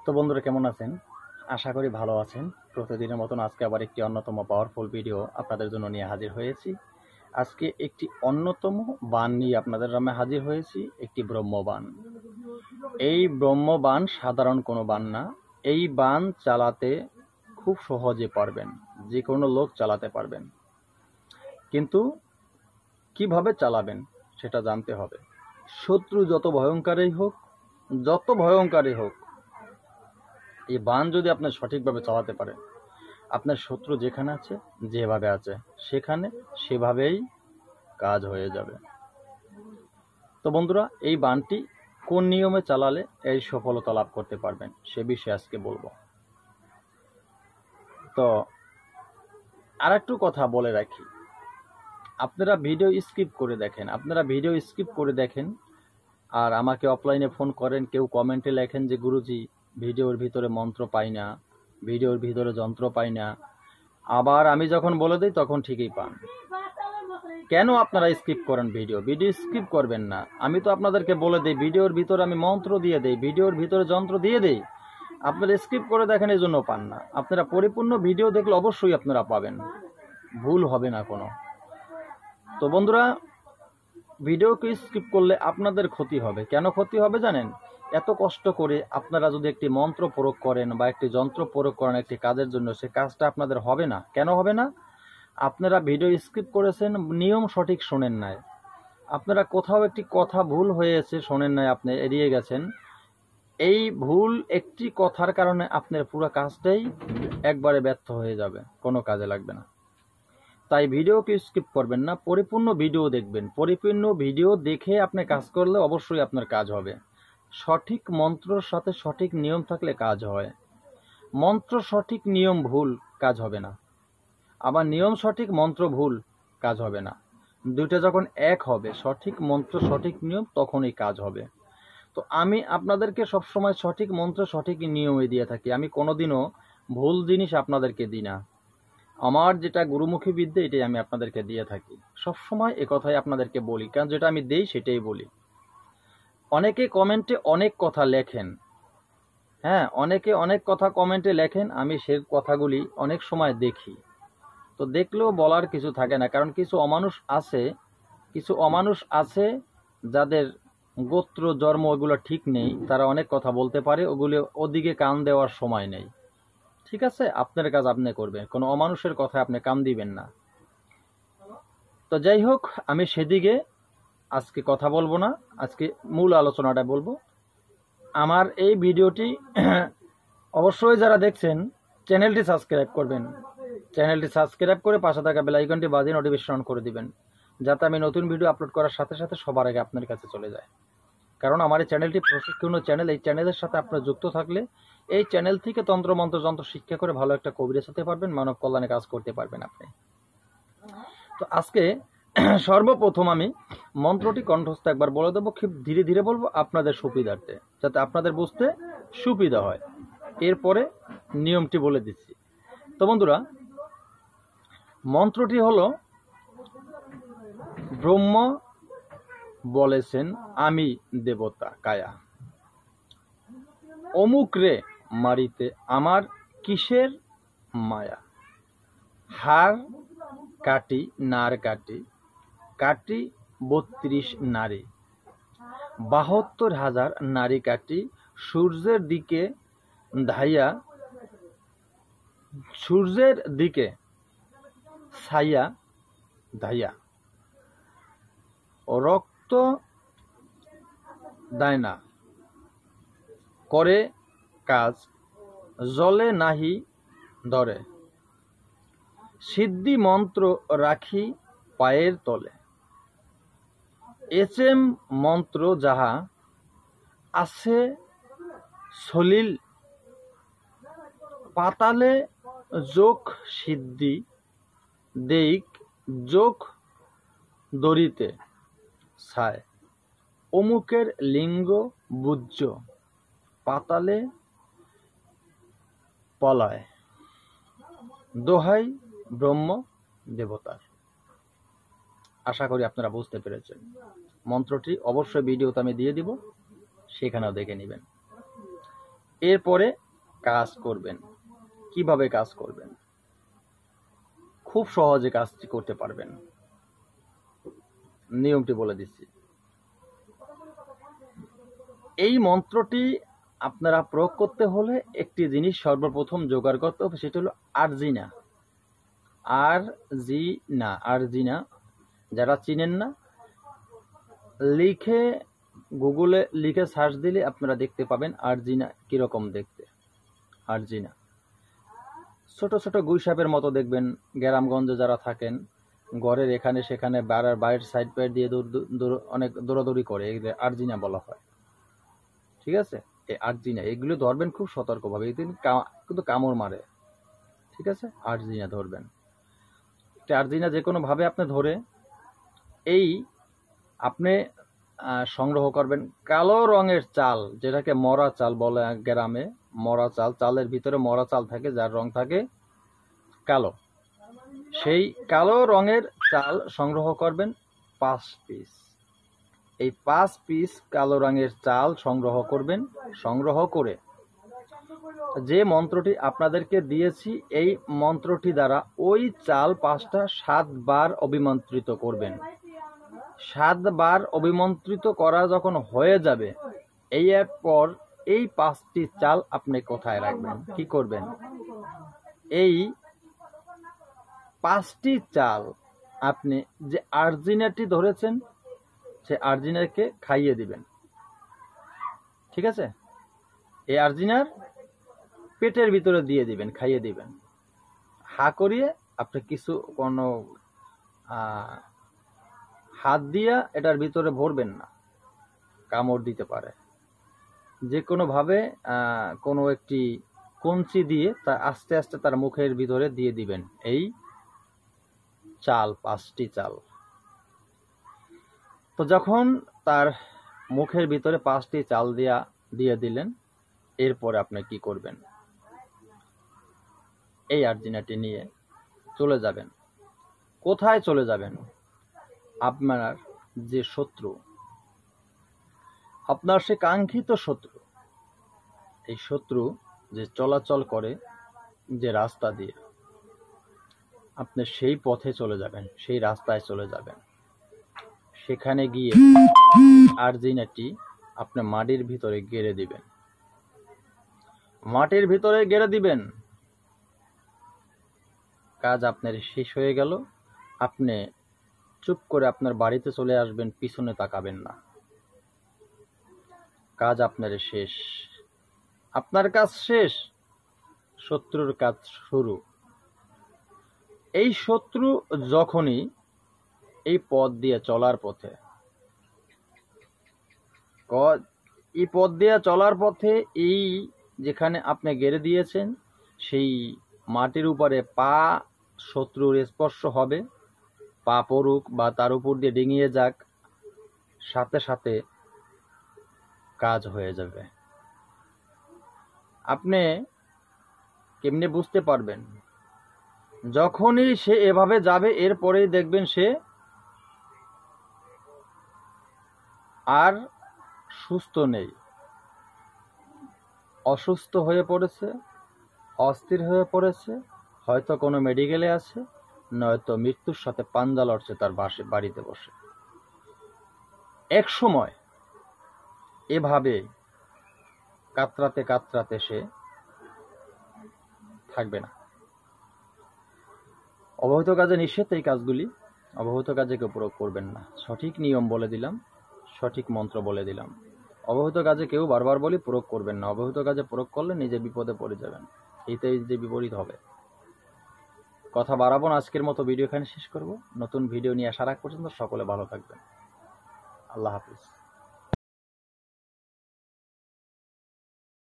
তো বন্ধুরা কেমন আছেন? আশা করি ভালো আছেন। প্রতিদিনের মতন আজকে আবার একটি অন্যতম পাওয়ারফুল ভিডিও আপনাদের জন্য নিয়ে হাজির হয়েছি। আজকে একটি অন্যতম বান নিয়ে আপনাদের সামনে হাজির হয়েছি, একটি ব্রহ্মবান। এই ব্রহ্মবান সাধারণ কোনো বান না। এই বান চালাতে খুব সহজে পারবেন, যে কোনো লোক চালাতে পারবেন। কিন্তু কিভাবে চালাবেন সেটা জানতে হবে। শত্রু যত ভয়ঙ্করই হোক, এই বান যদি আপনি সঠিকভাবে চালাতে পারেন, আপনার শত্রু যেখানে আছে, যেভাবে আছে, সেভাবেই কাজ হয়ে যাবে। তো বন্ধুরা, এই বানটি কোন নিয়মে চালালে এই সফলতা লাভ করতে পারবেন সে বিষয়ে আজকে বলবো। তো আর একটু কথা বলে রাখি, আপনারা ভিডিও স্কিপ করে দেখেন আর আমাকে অফলাইনে ফোন করেন, কেউ কমেন্টে লেখেন যে গুরুজি ভিডিওর ভিতরে মন্ত্র পাই না, ভিডিওর ভিতরে যন্ত্র পাই না। আবার আমি যখন বলে দিই তখন ঠিকই পান। কেন আপনারা স্কিপ করেন? ভিডিও স্কিপ করবেন না। আমি তো আপনাদেরকে বলে দিই, ভিডিওর ভিতরে আমি মন্ত্র দিয়ে দেই, ভিডিওর ভিতরে যন্ত্র দিয়ে দেই। আপনারা স্কিপ করে দেখেন, এই জন্য পান না। আপনারা পরিপূর্ণ ভিডিও দেখলে অবশ্যই আপনারা পাবেন, ভুল হবে না কোনো। তো বন্ধুরা, ভিডিওকে স্কিপ করলে আপনাদের ক্ষতি হবে। কেন ক্ষতি হবে জানেন? এত কষ্ট করে আপনারা যদি একটি মন্ত্র প্রয়োগ করেন বা একটি যন্ত্র প্রয়োগ করেন একটি কাজের জন্য, সে কাজটা আপনাদের হবে না। কেন হবে না? আপনারা ভিডিও স্কিপ করেছেন, নিয়ম সঠিক শোনেন নাই। আপনারা কোথাও একটি কথা ভুল হয়েছে, শোনেন নাই, আপনি এড়িয়ে গেছেন। এই ভুল একটি কথার কারণে আপনার পুরো কাজটাই একবারে ব্যর্থ হয়ে যাবে, কোনো কাজে লাগবে না। তাই ভিডিওকে স্কিপ করবেন না, পরিপূর্ণ ভিডিও দেখবেন। পরিপূর্ণ ভিডিও দেখে আপনি কাজ করলে অবশ্যই আপনার কাজ হবে। সঠিক মন্ত্রর সাথে সঠিক নিয়ম থাকলে কাজ হয়। মন্ত্র সঠিক, নিয়ম ভুল, কাজ হবে না। আবার নিয়ম সঠিক, মন্ত্র ভুল, কাজ হবে না। দুইটা যখন এক হবে, সঠিক মন্ত্র সঠিক নিয়ম, তখনই কাজ হবে। তো আমি আপনাদেরকে সবসময় সঠিক মন্ত্র সঠিক নিয়মে দিয়ে থাকি। আমি কোনোদিনও ভুল জিনিস আপনাদেরকে দিই না। আমার যেটা গুরুমুখী বিদ্যা, এটাই আমি আপনাদেরকে দিয়ে থাকি। সবসময় এ কথাই আপনাদেরকে বলি, কারণ যেটা আমি দেই সেটাই বলি। অনেকে কমেন্টে অনেক কথা লেখেন, হ্যাঁ, অনেকে অনেক কথা কমেন্টে লেখেন, আমি সে কথাগুলি অনেক সময় দেখি। তো দেখলেও বলার কিছু থাকে না, কারণ কিছু অমানুষ আছে যাদের গোত্র জন্ম ওগুলো ঠিক নেই, তারা অনেক কথা বলতে পারে, ওদিকে কান দেওয়ার সময় নেই। ঠিক আছে, আপনার কাজ আপনি করবেন, কোনো অমানুষের কথা আপনি কান দিবেন না। তো যাই হোক, আমি সেদিকে আজকে কথা বলবো না, আজকে মূল আলোচনাটা বলবো। আমার এই ভিডিওটি অবশ্যই যারা দেখছেন চ্যানেলটি সাবস্ক্রাইব করবেন। চ্যানেলটি সাবস্ক্রাইব করে পাশে থাকা বেল আইকনটি বাজিয়ে নোটিফিকেশন অন করে দিবেন, যাতে আমি নতুন ভিডিও আপলোড করার সাথে সাথে সবার আগে আপনার কাছে চলে যায়। কারণ আমার এই চ্যানেলটি প্রশিক্ষণ চ্যানেল। এই চ্যানেলের সাথে আপনারা যুক্ত থাকলে এই চ্যানেল থেকে তন্ত্র মন্ত্র যন্ত্র শিক্ষা করে ভালো একটা কবিরাজ হতে পারবেন, মানব কল্যাণে কাজ করতে পারবেন আপনি। তো আজকে সর্বপ্রথম আমি মন্ত্রটি কণ্ঠস্থ একবার বলে দেবো, খুব ধীরে ধীরে বলবো আপনাদের সুবিধার্থে, যাতে আপনাদের বুঝতে সুবিধা হয়। এরপরে নিয়মটি বলে দিচ্ছি। তো বন্ধুরা, মন্ত্রটি হলো, ব্রহ্ম বলেছেন আমি দেবতা কায়া, অমুক রে মারিতে আমার কিসের মায়া, হার কাটি নার কাটি, কাটি 32 নারী, 72,000 নারী কাটি, সূর্যের দিকে ছাইয়া ধাইয়া, রক্ত দেয় না করে কাজ, জলে নাহি ধরে, সিদ্ধি মন্ত্র রাখি পায়ের তলে, এচেম মন্ত্র যাহা আছে সলিল, পাতালে যোগ সিদ্ধি দেইক, যোগ দরিতে ছায়, অমুকের লিঙ্গ বুজ্জ, পাতালে পলায়, দোহাই ব্রহ্ম দেবতার। আশা করি আপনারা বুঝতে পেরেছেন। মন্ত্রটি অবশ্যই ভিডিওতে আমি দিয়ে দিব, সেখানেও দেখে নেবেন। এরপরে কাজ করবেন। কিভাবে কাজ করবেন? খুব সহজে কাজটি করতে পারবেন। নিয়মটি বলে দিচ্ছি। এই মন্ত্রটি আপনারা প্রয়োগ করতে হলে একটি জিনিস সর্বপ্রথম জোগাড় করতে হবে, সেটা হলো আরজিনা। আরজিনা যারা চিনেন না, গুগলে লিখে সার্চ দিলে আপনারা দেখতে পাবেন আরজিনা কিরকম দেখতে। আরজিনা ছোট ছোট গুইসাপের মতো দেখবেন। গ্রামগঞ্জে যারা থাকেন, ঘরের এখানে সেখানে বাইরের সাইড পাইড দিয়ে অনেক দৌড়াদৌড়ি করে, এগুলো আরজিনা বলা হয়। ঠিক আছে, এই আরজিনা এগুলো ধরবেন খুব সতর্কভাবে, কিন্তু কামড় মারে। ঠিক আছে, আরজিনা ধরবেন। আরজিনা যে কোনো ভাবে আপনি ধরে এই আপনি সংগ্রহ করবেন কালো রঙের চাল, যেটাকে মরা চাল বলে গ্রামে। মরা চাল, চালের ভিতরে মরা চাল থাকে, যার রং থাকে কালো। সেই কালো রঙের চাল সংগ্রহ করবেন 5 পিস। এই 5 পিস কালো রঙের চাল সংগ্রহ করবেন। সংগ্রহ করে যে মন্ত্রটি আপনাদেরকে দিয়েছি, এই মন্ত্রটি দ্বারা ওই চাল 5টা 7 বার অভিমন্ত্রিত করবেন। 7 বার অভিমন্ত্রিত করা যখন হয়ে যাবে, এরপর এই 5টি চাল আপনি কোথায় রাখবেন? কি করবেন? এই 5টি চাল আপনি যে আরজিনাটি ধরেছেন, সে আরজিনাকে খাইয়ে দিবেন। ঠিক আছে, এই আরজিনার পেটের ভিতরে দিয়ে দিবেন, খাইয়ে দিবেন। হা করিয়ে আপনি কোনো হাত দিয়া এটার ভিতরে ভরবেন না, কামড় দিতে পারে। যে কোনোভাবে কোনো একটি কঞ্চি দিয়ে তা আস্তে আস্তে তার মুখের ভিতরে দিয়ে দিবেন এই চাল, 5টি চাল। তো যখন তার মুখের ভিতরে 5টি চাল দিয়ে দিলেন, এরপরে আপনি কি করবেন? এই আরজিনাটি নিয়ে চলে যাবেন। কোথায় চলে যাবেন? আপনার যে শত্রু, আপনার সে কাঙ্ক্ষিত শত্রু, এই শত্রু যে চলাচল করে যে রাস্তা দিয়ে, আপনি সেই পথে চলে যাবেন, সেই রাস্তায় চলে যাবেন। সেখানে গিয়ে আরজিনাটি আপনি মাটির ভিতরে গেড়ে দিবেন। মাটির ভিতরে গেড়ে দিবেন। কাজ আপনার শেষ হয়ে গেল। আপনি চুপ করে আপনার বাড়িতে চলে আসবেন, পিছনে তাকাবেন না। কাজ আপনার শেষ। আপনার কাজ শেষ, শত্রুর কাজ শুরু। এই শত্রু যখনই এই পথ দিয়ে চলার পথে, এই যেখানে আপনি গেড়ে দিয়েছেন, সেই মাটির উপরে পা শত্রুর স্পর্শ হবে, পা পড়ুক বা তার উপর দিয়ে ডিঙিয়ে যাক, সাথে সাথে কাজ হয়ে যাবে। আপনি কেমনে বুঝতে পারবেন? যখনই সে এভাবে যাবে, এরপরেই দেখবেন সে আর সুস্থ নেই, অসুস্থ হয়ে পড়েছে, অস্থির হয়ে পড়েছে, হয়তো কোনো মেডিকেলে আছে, নয়তো মৃত্যুর সাথে পাঞ্জা লড়ছে তার বাড়িতে বসে। এক সময় এভাবে কাতরাতে কাতরাতে সে থাকবে না। অবহিত কাজে নিষেধ এই কাজগুলি। অবহিত কাজে কেউ প্রয়োগ করবেন না। সঠিক নিয়ম বলে দিলাম, সঠিক মন্ত্র বলে দিলাম। অবহিত কাজে কেউ বারবার বলি প্রয়োগ করবেন না। অবহিত কাজে প্রয়োগ করলে নিজে বিপদে পড়ে যাবেন। এইটাই যে বিপরীত হবে। কথা বাড়াবো না, আজকের মতো ভিডিও এখানে শেষ করব। নতুন ভিডিও নিয়ে আসার আগ পর্যন্ত সকলে ভালো থাকবেন। আল্লাহ হাফিজ।